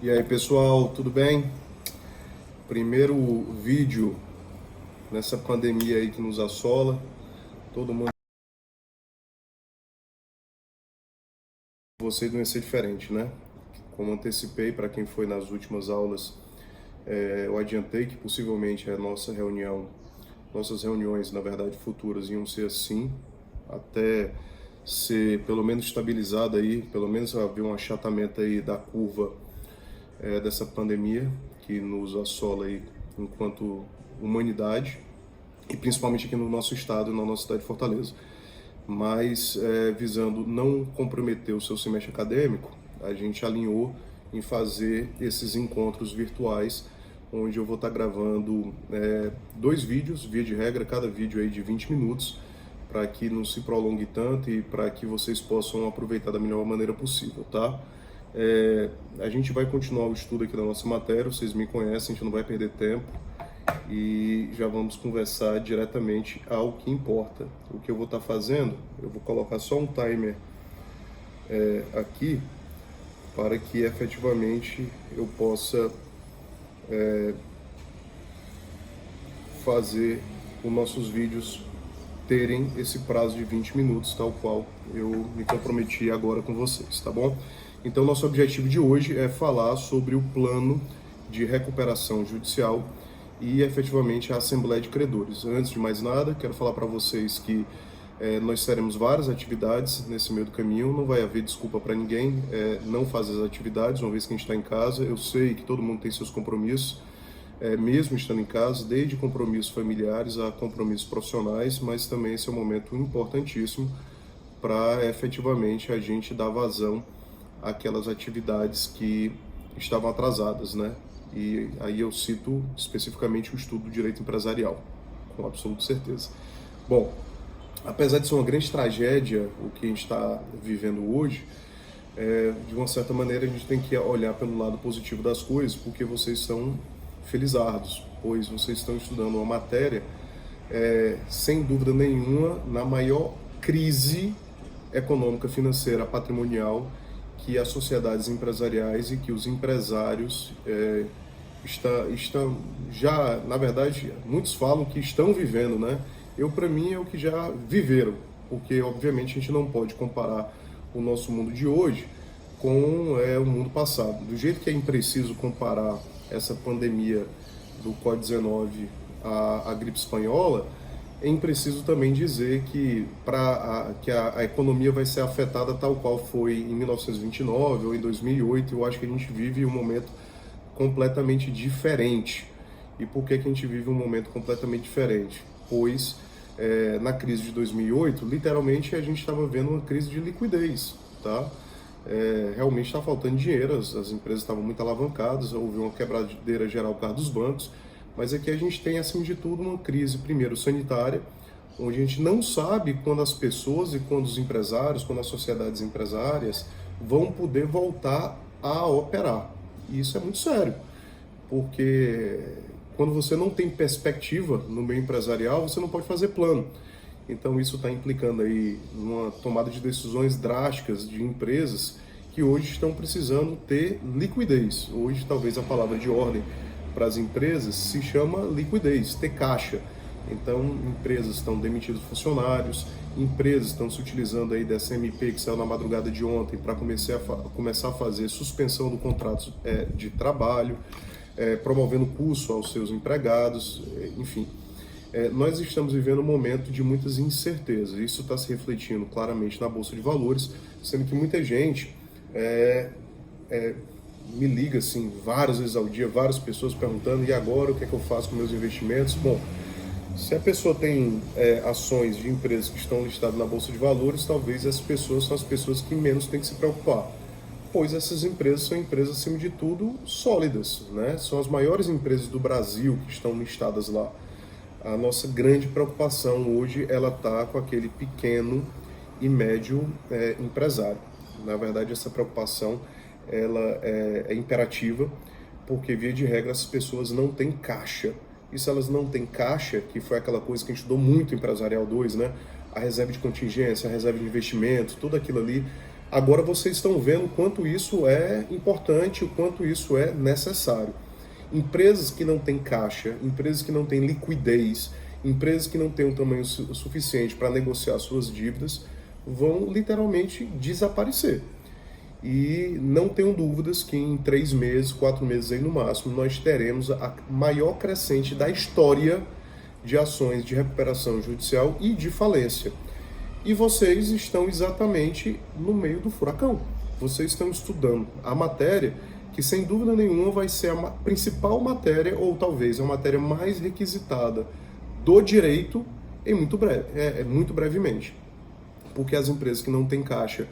E aí pessoal, tudo bem? Primeiro vídeo nessa pandemia aí que nos assola. Todo mundo, vocês não ia ser diferente, né? Como antecipei para quem foi nas últimas aulas, eu adiantei que possivelmente a nossas reuniões, na verdade, futuras iam ser assim, até ser pelo menos estabilizada aí, pelo menos haver um achatamento aí da curva dessa pandemia que nos assola aí enquanto humanidade. E principalmente aqui no nosso estado e na nossa cidade de Fortaleza. Mas visando não comprometer o seu semestre acadêmico, a gente alinhou em fazer esses encontros virtuais, onde eu vou estar gravando dois vídeos, via de regra, cada vídeo aí de 20 minutos, para que não se prolongue tanto e para que vocês possam aproveitar da melhor maneira possível, tá? A gente vai continuar o estudo aqui da nossa matéria, vocês me conhecem, a gente não vai perder tempo e já vamos conversar diretamente ao que importa. O que eu vou estar fazendo, eu vou colocar só um timer aqui para que efetivamente eu possa fazer os nossos vídeos terem esse prazo de 20 minutos, tal qual eu me comprometi agora com vocês, tá bom? Então, nosso objetivo de hoje é falar sobre o plano de recuperação judicial e efetivamente a Assembleia de Credores. Antes de mais nada, quero falar para vocês que nós teremos várias atividades nesse meio do caminho, não vai haver desculpa para ninguém não fazer as atividades, uma vez que a gente está em casa. Eu sei que todo mundo tem seus compromissos, mesmo estando em casa, desde compromissos familiares a compromissos profissionais, mas também esse é um momento importantíssimo para efetivamente a gente dar vazão àquelas atividades que estavam atrasadas, né? E aí eu cito especificamente o estudo do direito empresarial, com absoluta certeza. Bom, apesar de ser uma grande tragédia o que a gente está vivendo hoje, de uma certa maneira a gente tem que olhar pelo lado positivo das coisas, porque vocês são felizardos, pois vocês estão estudando uma matéria, sem dúvida nenhuma, na maior crise econômica, financeira, patrimonial que as sociedades empresariais e que os empresários estão já, na verdade, muitos falam que estão vivendo, né? Eu, para mim, é o que já viveram, porque, obviamente, a gente não pode comparar o nosso mundo de hoje com o mundo passado. Do jeito que é impreciso comparar essa pandemia do Covid-19 à gripe espanhola, é impreciso também dizer que, que a economia vai ser afetada tal qual foi em 1929 ou em 2008. Eu acho que a gente vive um momento completamente diferente. E por que a gente vive um momento completamente diferente? Pois na crise de 2008, literalmente a gente estava vendo uma crise de liquidez, tá? Realmente está faltando dinheiro, as empresas estavam muito alavancadas, houve uma quebradeira geral por causa dos bancos, mas aqui a gente tem, acima de tudo, uma crise, primeiro, sanitária, onde a gente não sabe quando as pessoas e quando os empresários, quando as sociedades empresárias vão poder voltar a operar. E isso é muito sério, porque quando você não tem perspectiva no meio empresarial, você não pode fazer plano. Então isso está implicando aí numa tomada de decisões drásticas de empresas que hoje estão precisando ter liquidez. Hoje talvez a palavra de ordem para as empresas se chama liquidez, ter caixa. Então empresas estão demitindo funcionários, empresas estão se utilizando aí dessa MP que saiu na madrugada de ontem para começar a fazer suspensão do contrato de trabalho, promovendo custo aos seus empregados, enfim. Nós estamos vivendo um momento de muitas incertezas. Isso está se refletindo claramente na Bolsa de Valores, sendo que muita gente me liga assim várias vezes ao dia, várias pessoas perguntando: e agora o que é que eu faço com meus investimentos? Bom, se a pessoa tem ações de empresas que estão listadas na Bolsa de Valores, talvez essas pessoas são as pessoas que menos têm que se preocupar, pois essas empresas são empresas, acima de tudo, sólidas, né? São as maiores empresas do Brasil que estão listadas lá. A nossa grande preocupação hoje, ela está com aquele pequeno e médio empresário. Na verdade, essa preocupação ela é imperativa, porque, via de regra, as pessoas não têm caixa. E se elas não têm caixa, que foi aquela coisa que a gente estudou muito em Empresarial 2, né? A reserva de contingência, a reserva de investimento, tudo aquilo ali Agora vocês estão vendo o quanto isso é importante, o quanto isso é necessário. Empresas que não têm caixa, empresas que não têm liquidez, empresas que não têm um tamanho suficiente para negociar suas dívidas, vão literalmente desaparecer. E não tenho dúvidas que em 3 meses, 4 meses aí no máximo, nós teremos a maior crescente da história de ações de recuperação judicial e de falência. E vocês estão exatamente no meio do furacão. Vocês estão estudando a matéria que, sem dúvida nenhuma, vai ser a principal matéria, ou talvez a matéria mais requisitada do direito em muito muito brevemente. Porque as empresas que não têm caixa,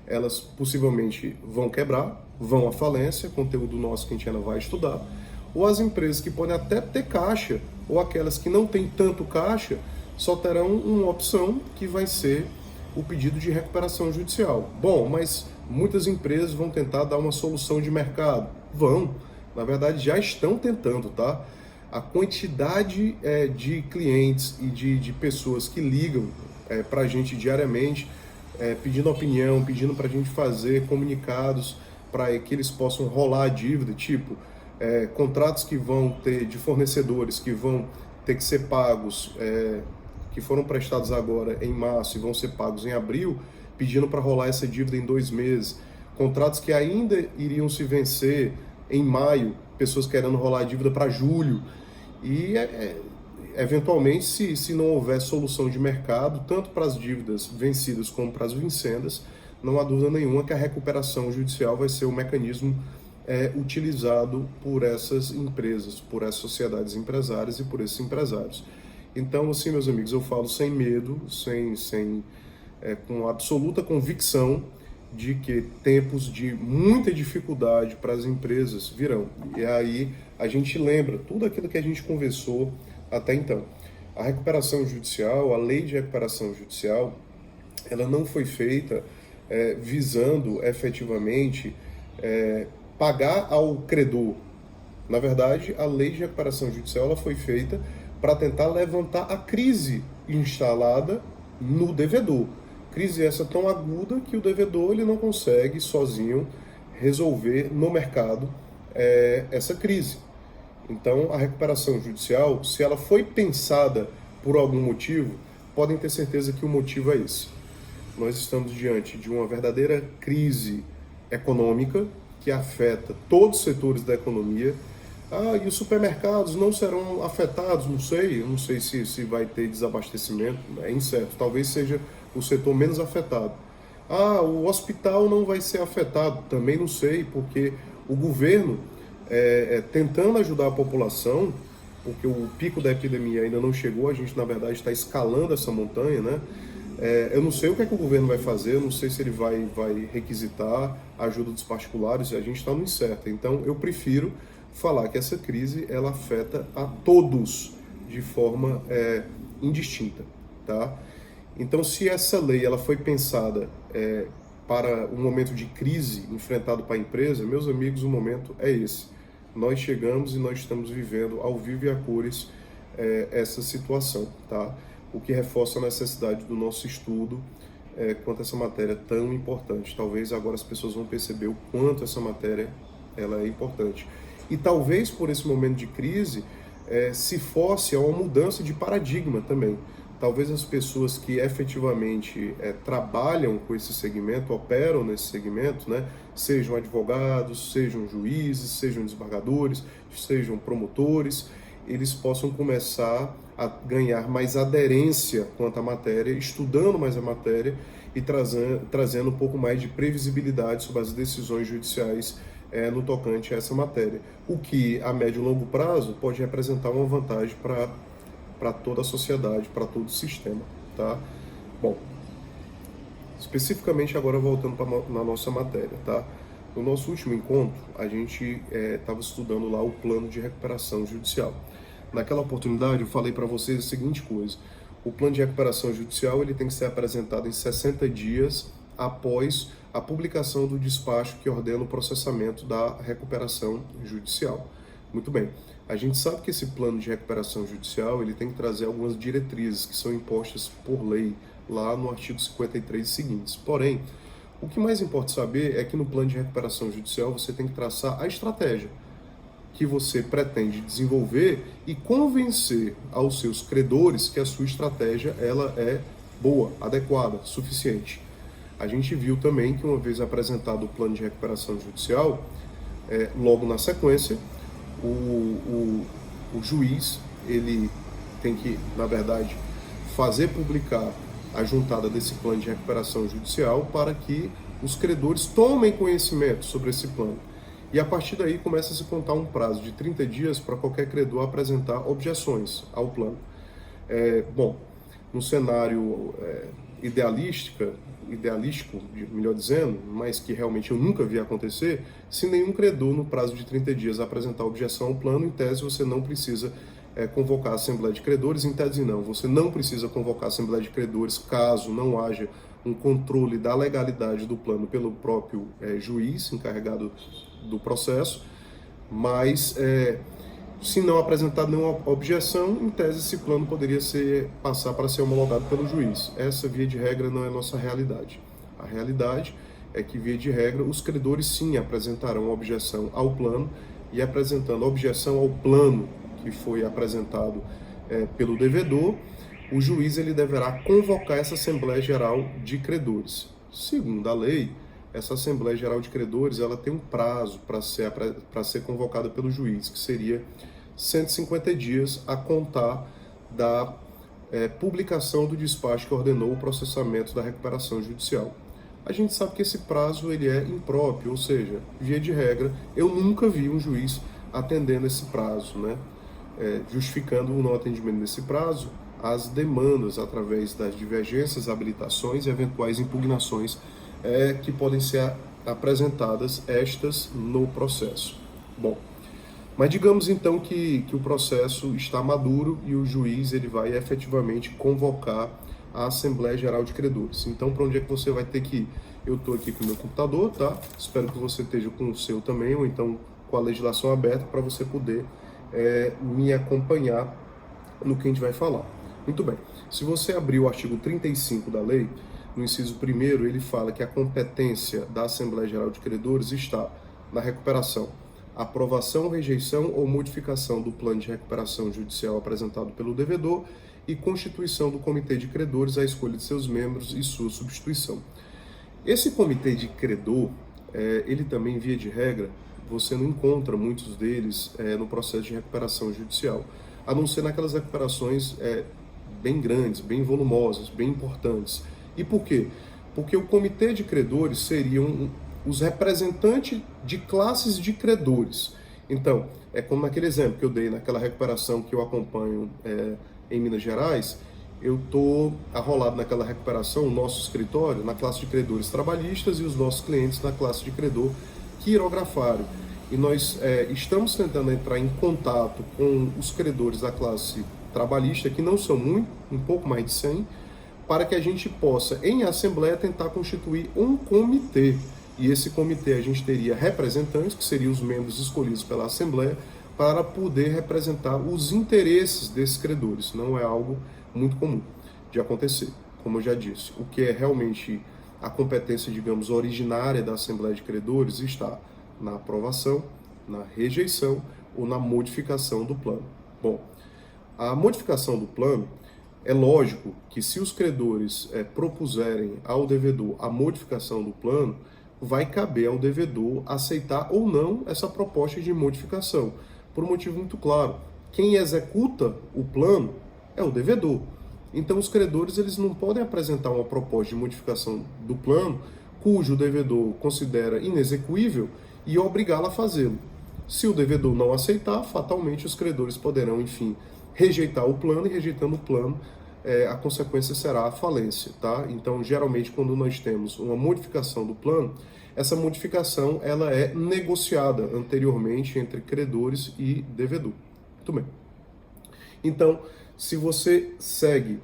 elas possivelmente vão quebrar, vão à falência, conteúdo nosso que a gente ainda vai estudar, ou as empresas que podem até ter caixa, ou aquelas que não têm tanto caixa, só terão uma opção que vai ser o pedido de recuperação judicial. Bom, mas muitas empresas vão tentar dar uma solução de mercado. Vão, na verdade já estão tentando, tá? A quantidade de clientes e de pessoas que ligam para a gente diariamente, pedindo opinião, pedindo para a gente fazer comunicados para que eles possam rolar a dívida, tipo contratos que vão ter de fornecedores que vão ter que ser pagos, que foram prestados agora em março e vão ser pagos em abril, pedindo para rolar essa dívida em 2 meses, contratos que ainda iriam se vencer em maio, pessoas querendo rolar a dívida para julho, e eventualmente, se não houver solução de mercado, tanto para as dívidas vencidas como para as vincendas, não há dúvida nenhuma que a recuperação judicial vai ser o mecanismo utilizado por essas empresas, por essas sociedades empresárias e por esses empresários. Então, assim, meus amigos, eu falo sem medo, com absoluta convicção de que tempos de muita dificuldade para as empresas virão. E aí a gente lembra tudo aquilo que a gente conversou até então. A recuperação judicial, a lei de recuperação judicial, ela não foi feita visando efetivamente pagar ao credor. Na verdade, a lei de recuperação judicial ela foi feita para tentar levantar a crise instalada no devedor. Crise essa tão aguda que o devedor ele não consegue sozinho resolver no mercado essa crise. Então, a recuperação judicial, se ela foi pensada por algum motivo, podem ter certeza que o motivo é esse. Nós estamos diante de uma verdadeira crise econômica que afeta todos os setores da economia. E os supermercados não serão afetados, não sei se vai ter desabastecimento, é incerto, talvez seja o setor menos afetado. O hospital não vai ser afetado, também não sei, porque o governo, tentando ajudar a população, porque o pico da epidemia ainda não chegou, a gente na verdade está escalando essa montanha, né? Eu não sei o que é que o governo vai fazer, eu não sei se ele vai requisitar a ajuda dos particulares, a gente está no incerto, então eu prefiro falar que essa crise ela afeta a todos de forma indistinta, tá? Então, se essa lei ela foi pensada para um momento de crise enfrentado para a empresa, meus amigos, o momento é esse. Nós chegamos e nós estamos vivendo ao vivo e a cores essa situação, tá? O que reforça a necessidade do nosso estudo quanto a essa matéria tão importante. Talvez agora as pessoas vão perceber o quanto essa matéria ela é importante. E talvez por esse momento de crise se force a uma mudança de paradigma também. Talvez as pessoas que efetivamente trabalham com esse segmento, operam nesse segmento, né, sejam advogados, sejam juízes, sejam desembargadores, sejam promotores, eles possam começar a ganhar mais aderência quanto à matéria, estudando mais a matéria e trazendo um pouco mais de previsibilidade sobre as decisões judiciais no tocante a essa matéria, o que a médio e longo prazo pode representar uma vantagem para toda a sociedade, para todo o sistema, tá? Bom, especificamente agora voltando na nossa matéria, tá? No nosso último encontro, a gente estava estudando lá o plano de recuperação judicial. Naquela oportunidade, eu falei para vocês a seguinte coisa: o plano de recuperação judicial ele tem que ser apresentado em 60 dias após a publicação do despacho que ordena o processamento da recuperação judicial. Muito bem, a gente sabe que esse plano de recuperação judicial ele tem que trazer algumas diretrizes que são impostas por lei lá no artigo 53 e seguintes. Porém, O que mais importa saber é que no plano de recuperação judicial você tem que traçar a estratégia que você pretende desenvolver e convencer aos seus credores que a sua estratégia ela é boa, adequada, suficiente. A gente viu também que uma vez apresentado o plano de recuperação judicial, logo na sequência, o juiz ele tem que, na verdade, fazer publicar a juntada desse plano de recuperação judicial para que os credores tomem conhecimento sobre esse plano. E a partir daí começa a se contar um prazo de 30 dias para qualquer credor apresentar objeções ao plano. Bom, no cenário idealístico, melhor dizendo, mas que realmente eu nunca vi acontecer, se nenhum credor no prazo de 30 dias apresentar objeção ao plano, em tese você não precisa convocar a Assembleia de Credores, em tese não, você não precisa convocar a Assembleia de Credores caso não haja um controle da legalidade do plano pelo próprio juiz encarregado do processo, mas se não apresentar nenhuma objeção, em tese esse plano poderia passar para ser homologado pelo juiz. Essa, via de regra, não é a nossa realidade. A realidade é que, via de regra, os credores sim apresentarão objeção ao plano, e apresentando objeção ao plano que foi apresentado pelo devedor, o juiz ele deverá convocar essa Assembleia Geral de Credores. Segundo a lei, essa Assembleia Geral de Credores ela tem um prazo para ser convocada pelo juiz, que seria 150 dias a contar da publicação do despacho que ordenou o processamento da recuperação judicial. A gente sabe que esse prazo ele é impróprio, ou seja, via de regra, eu nunca vi um juiz atendendo esse prazo, né? Justificando o não atendimento desse prazo as demandas através das divergências, habilitações e eventuais impugnações que podem ser apresentadas estas no processo. Bom, mas digamos então que o processo está maduro e o juiz ele vai efetivamente convocar a Assembleia Geral de Credores. Então, para onde é que você vai ter que ir? Eu estou aqui com o meu computador, tá? Espero que você esteja com o seu também, ou então com a legislação aberta para você poder me acompanhar no que a gente vai falar. Muito bem. Se você abrir o artigo 35 da lei, no inciso 1º, ele fala que a competência da Assembleia Geral de Credores está na recuperação, aprovação, rejeição ou modificação do plano de recuperação judicial apresentado pelo devedor e constituição do comitê de credores à escolha de seus membros e sua substituição. Esse comitê de credor, ele também, via de regra, você não encontra muitos deles no processo de recuperação judicial, a não ser naquelas recuperações bem grandes, bem volumosas, bem importantes. E por quê? Porque o comitê de credores seriam os representantes de classes de credores. Então, é como naquele exemplo que eu dei, naquela recuperação que eu acompanho em Minas Gerais, eu estou arrolado naquela recuperação, o nosso escritório, na classe de credores trabalhistas e os nossos clientes na classe de credor quirografário. E nós estamos tentando entrar em contato com os credores da classe trabalhista, que não são muito, um pouco mais de 100, para que a gente possa, em assembleia, tentar constituir um comitê. E esse comitê a gente teria representantes, que seriam os membros escolhidos pela assembleia, para poder representar os interesses desses credores. Não é algo muito comum de acontecer, como eu já disse. O que é realmente a competência, digamos, originária da Assembleia de Credores está na aprovação, na rejeição ou na modificação do plano. Bom, a modificação do plano, é lógico que se os credores propuserem ao devedor a modificação do plano, vai caber ao devedor aceitar ou não essa proposta de modificação, por um motivo muito claro. Quem executa o plano é o devedor. Então os credores eles não podem apresentar uma proposta de modificação do plano cujo o devedor considera inexequível e obrigá-lo a fazê-lo. Se o devedor não aceitar, fatalmente os credores poderão, enfim, rejeitar o plano, e rejeitando o plano, a consequência será a falência, tá? Então, geralmente, quando nós temos uma modificação do plano, essa modificação ela é negociada anteriormente entre credores e devedor. Muito bem. Então, se você segue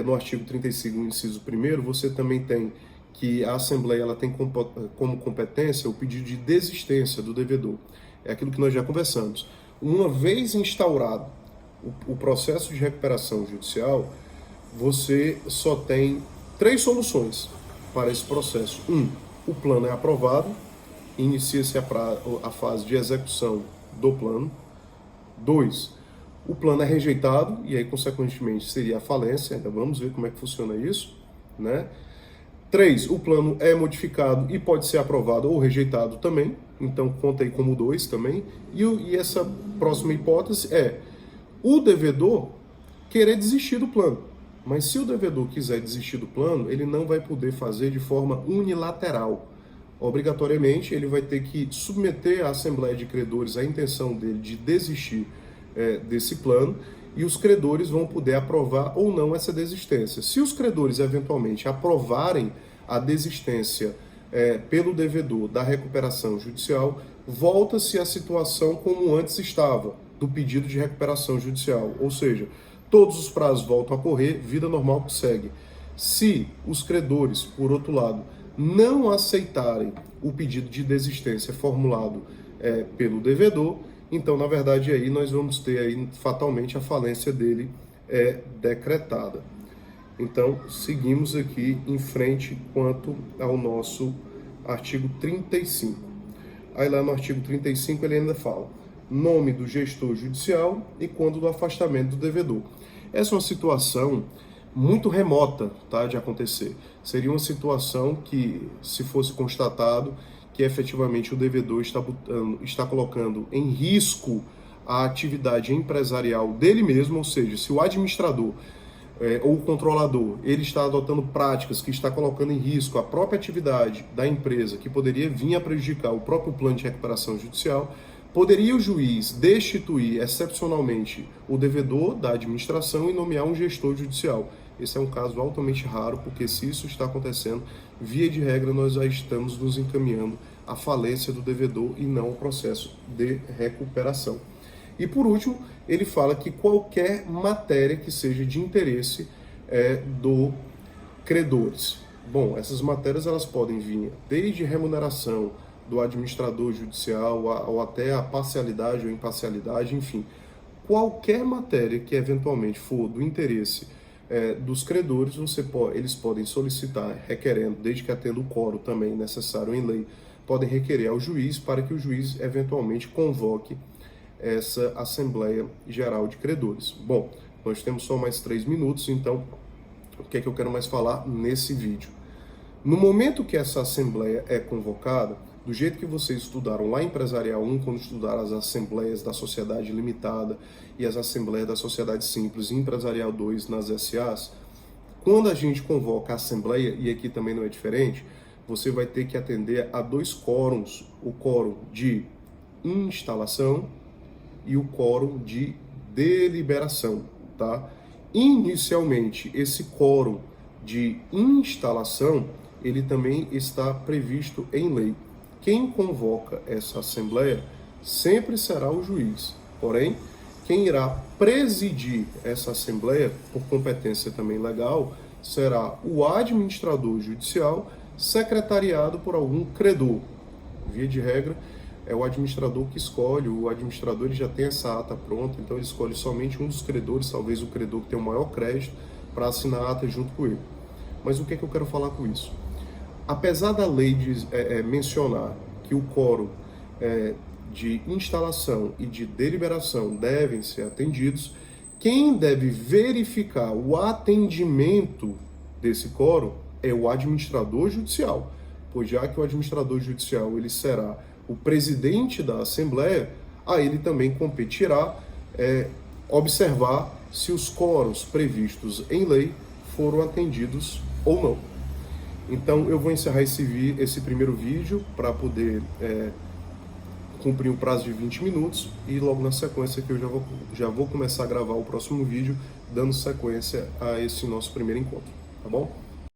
no artigo 35, inciso 1º, você também tem que a Assembleia ela tem como competência o pedido de desistência do devedor. É aquilo que nós já conversamos. Uma vez instaurado o processo de recuperação judicial, você só tem 3 soluções para esse processo. o plano é aprovado, inicia-se a fase de execução do plano. 2, o plano é rejeitado, e aí, consequentemente, seria a falência. Ainda vamos ver como é que funciona isso, né? 3, o plano é modificado e pode ser aprovado ou rejeitado também, então conta aí como 2 também. E essa próxima hipótese é o devedor querer desistir do plano. Mas se o devedor quiser desistir do plano, ele não vai poder fazer de forma unilateral. Obrigatoriamente, ele vai ter que submeter à Assembleia de Credores a intenção dele de desistir desse plano, e os credores vão poder aprovar ou não essa desistência. Se os credores eventualmente aprovarem a desistência pelo devedor da recuperação judicial, volta-se a situação como antes estava, do pedido de recuperação judicial, ou seja, todos os prazos voltam a correr, vida normal que segue. Se os credores, por outro lado, não aceitarem o pedido de desistência formulado pelo devedor, então, na verdade, aí nós vamos ter aí, fatalmente, a falência dele decretada. Então, seguimos aqui em frente quanto ao nosso artigo 35. Aí lá no artigo 35 ele ainda fala nome do gestor judicial e quando do afastamento do devedor. Essa é uma situação muito remota, tá, de acontecer. Seria uma situação que, se fosse constatado que efetivamente o devedor está colocando em risco a atividade empresarial dele mesmo, ou seja, se o administrador ou o controlador ele está adotando práticas que está colocando em risco a própria atividade da empresa, que poderia vir a prejudicar o próprio plano de recuperação judicial, poderia o juiz destituir excepcionalmente o devedor da administração e nomear um gestor judicial. Esse é um caso altamente raro, porque se isso está acontecendo, via de regra, nós já estamos nos encaminhando à falência do devedor e não ao processo de recuperação. E por último, ele fala que qualquer matéria que seja de interesse do credores. Bom, essas matérias elas podem vir desde remuneração do administrador judicial ou até a parcialidade ou imparcialidade, enfim. Qualquer matéria que eventualmente for do interesse dos credores, eles podem solicitar, requerendo, desde que atenda o quórum também necessário em lei, podem requerer ao juiz para que o juiz eventualmente convoque essa Assembleia Geral de Credores. Bom, nós temos só mais 3 minutos, então o que é que eu quero mais falar nesse vídeo? No momento que essa Assembleia é convocada, do jeito que vocês estudaram lá em Empresarial 1, quando estudaram as Assembleias da Sociedade Limitada e as Assembleias da Sociedade Simples e Empresarial 2 nas SAs, quando a gente convoca a Assembleia, e aqui também não é diferente, você vai ter que atender a 2 quórums, o quórum de instalação e o quórum de deliberação, tá? Inicialmente, esse quórum de instalação, ele também está previsto em lei. Quem convoca essa Assembleia sempre será o juiz. Porém, quem irá presidir essa Assembleia, por competência também legal, será o administrador judicial, secretariado por algum credor. Via de regra, é o administrador que escolhe, o administrador ele já tem essa ata pronta, então ele escolhe somente um dos credores, talvez o credor que tem o maior crédito, para assinar a ata junto com ele. Mas o que é que eu quero falar com isso? Apesar da lei mencionar que o quórum de instalação e de deliberação devem ser atendidos, quem deve verificar o atendimento desse quórum é o administrador judicial, pois já que o administrador judicial ele será o presidente da Assembleia, a ele também competirá observar se os quórums previstos em lei foram atendidos ou não. Então eu vou encerrar esse primeiro vídeo para poder cumprir o prazo de 20 minutos e logo na sequência que eu já vou começar a gravar o próximo vídeo dando sequência a esse nosso primeiro encontro, tá bom?